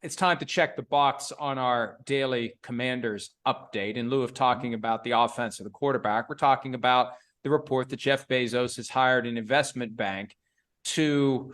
it's time to check the box on our daily Commanders update. In lieu of talking about the offense of the quarterback, we're talking about the report that Jeff Bezos has hired an investment bank to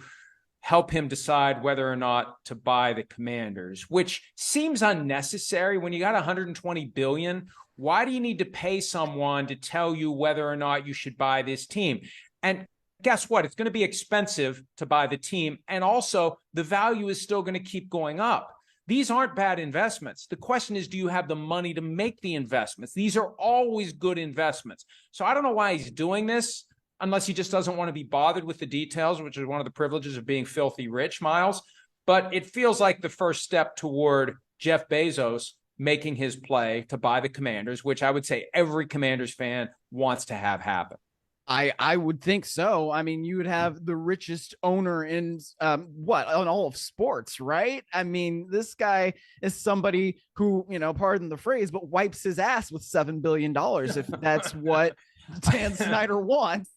help him decide whether or not to buy the Commanders, which seems unnecessary. When you got $120 billion, why do you need to pay someone to tell you whether or not you should buy this team? And guess what? It's going to be expensive to buy the team. And also, the value is still going to keep going up. These aren't bad investments. The question is, do you have the money to make the investments? These are always good investments. So I don't know why he's doing this, unless he just doesn't want to be bothered with the details, which is one of the privileges of being filthy rich, Myles. But it feels like the first step toward Jeff Bezos making his play to buy the Commanders, which I would say every Commanders fan wants to have happen. I would think so. I mean, you would have the richest owner in on all of sports, right? I mean, this guy is somebody who, pardon the phrase, but wipes his ass with $7 billion if that's what Dan Snyder wants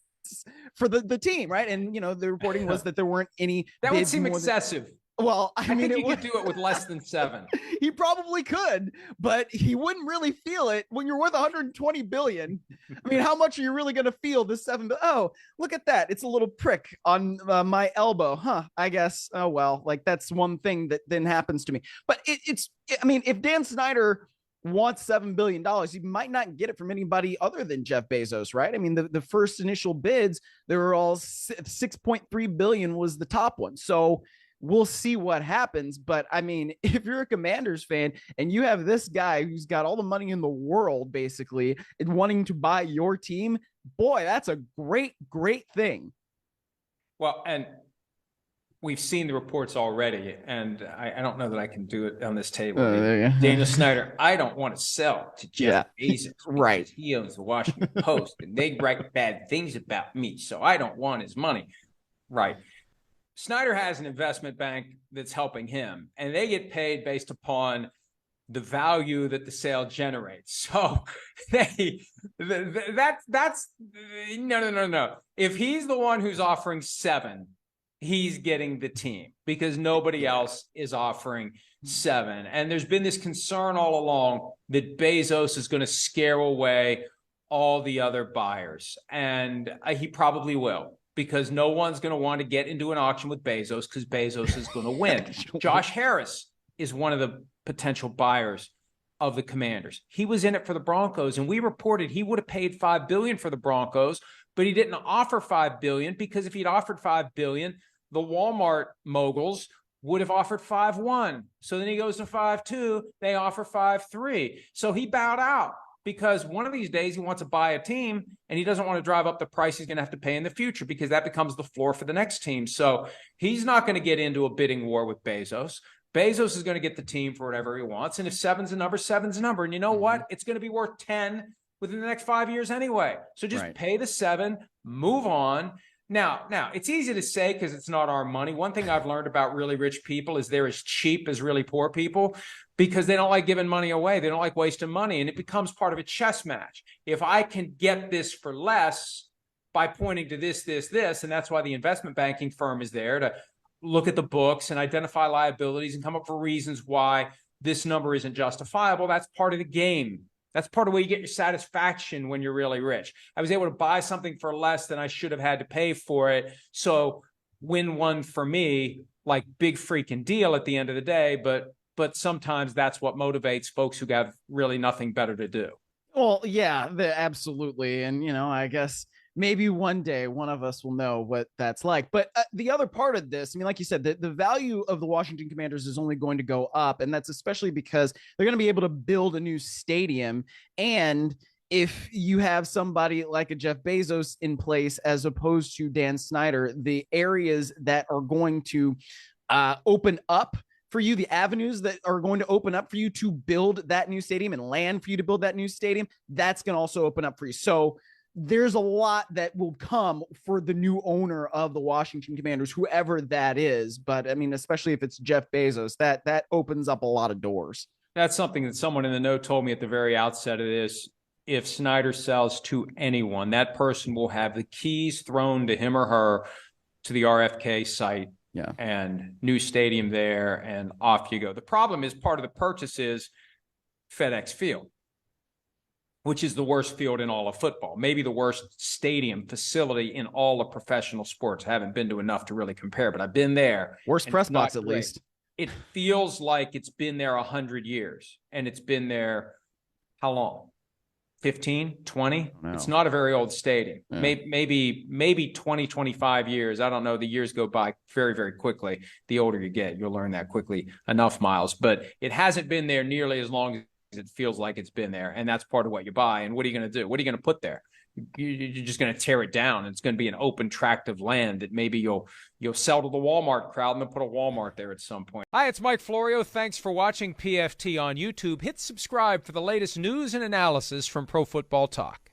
for the team, right? And, the reporting was that there weren't any. That would seem excessive. Well, I mean, think you could do it with less than 7. He probably could, but he wouldn't really feel it when you're worth 120 billion. I mean, how much are you really going to feel this 7 billion? Oh, look at that. It's a little prick on my elbow. Huh. I guess. Oh, well, like that's one thing that then happens to me. But I mean, if Dan Snyder wants $7 billion, he might not get it from anybody other than Jeff Bezos, right? I mean, the first initial bids, they were all 6.3 billion was the top one. So we'll see what happens. But I mean, if you're a Commanders fan and you have this guy who's got all the money in the world, basically, and wanting to buy your team, boy, that's a great, great thing. Well, and we've seen the reports already, and I don't know that I can do it on this table. Daniel Snyder, I don't want to sell to Jeff Bezos. Right. He owns the Washington Post, and they write bad things about me, so I don't want his money. Right. Snyder has an investment bank that's helping him, and they get paid based upon the value that the sale generates. So that's no. If he's the one who's offering 7, he's getting the team because nobody else is offering 7. And there's been this concern all along that Bezos is going to scare away all the other buyers, and he probably will, because no one's going to want to get into an auction with Bezos because Bezos is going to win. Josh Harris is one of the potential buyers of the Commanders. He was in it for the Broncos, and we reported he would have paid $5 billion for the Broncos, but he didn't offer $5 billion because if he'd offered $5 billion, the Walmart moguls would have offered 5.1. So then he goes to 5.2. They offer 5.3. So he bowed out, because one of these days he wants to buy a team and he doesn't want to drive up the price he's going to have to pay in the future, because that becomes the floor for the next team. So he's not going to get into a bidding war with Bezos. Bezos is going to get the team for whatever he wants. And if 7's a number, 7's a number. And you know what? It's going to be worth 10 within the next 5 years anyway. So just pay the 7, move on. Now, it's easy to say because it's not our money. One thing I've learned about really rich people is they're as cheap as really poor people, because they don't like giving money away. They don't like wasting money. And it becomes part of a chess match. If I can get this for less by pointing to this, and that's why the investment banking firm is there to look at the books and identify liabilities and come up with reasons why this number isn't justifiable. That's part of the game. That's part of where you get your satisfaction when you're really rich. I was able to buy something for less than I should have had to pay for it. So win one for me, like big freaking deal at the end of the day. But sometimes that's what motivates folks who have really nothing better to do. Well, yeah, absolutely. And, I guess maybe one day one of us will know what that's like. But the other part of this, I mean, like you said, the value of the Washington Commanders is only going to go up. And that's especially because they're going to be able to build a new stadium. And if you have somebody like a Jeff Bezos in place, as opposed to Dan Snyder, the areas that are going to open up for you, the avenues that are going to open up for you to build that new stadium and land for you to build that new stadium, that's going to also open up for you. So there's a lot that will come for the new owner of the Washington Commanders, whoever that is. But I mean, especially if it's Jeff Bezos, that opens up a lot of doors. That's something that someone in the know told me at the very outset of this. If Snyder sells to anyone, that person will have the keys thrown to him or her to the RFK site Yeah. And new stadium there, and off you go. The problem is part of the purchase is FedEx Field, which is the worst field in all of football, maybe the worst stadium facility in all of professional sports. I haven't been to enough to really compare, but I've been there. Worst press box, at least. It feels like it's been there 100 years, and it's been there how long? 15, 20? It's not a very old stadium. Yeah. Maybe 20, 25 years. I don't know. The years go by very, very quickly. The older you get, you'll learn that quickly enough, Myles. But it hasn't been there nearly as long as it feels like it's been there. And that's part of what you buy. And what are you going to do? What are you going to put there? You're just going to tear it down. It's going to be an open tract of land that maybe you'll sell to the Walmart crowd and then put a Walmart there at some point. Hi, it's Mike Florio. Thanks for watching PFT on YouTube. Hit subscribe for the latest news and analysis from Pro Football Talk.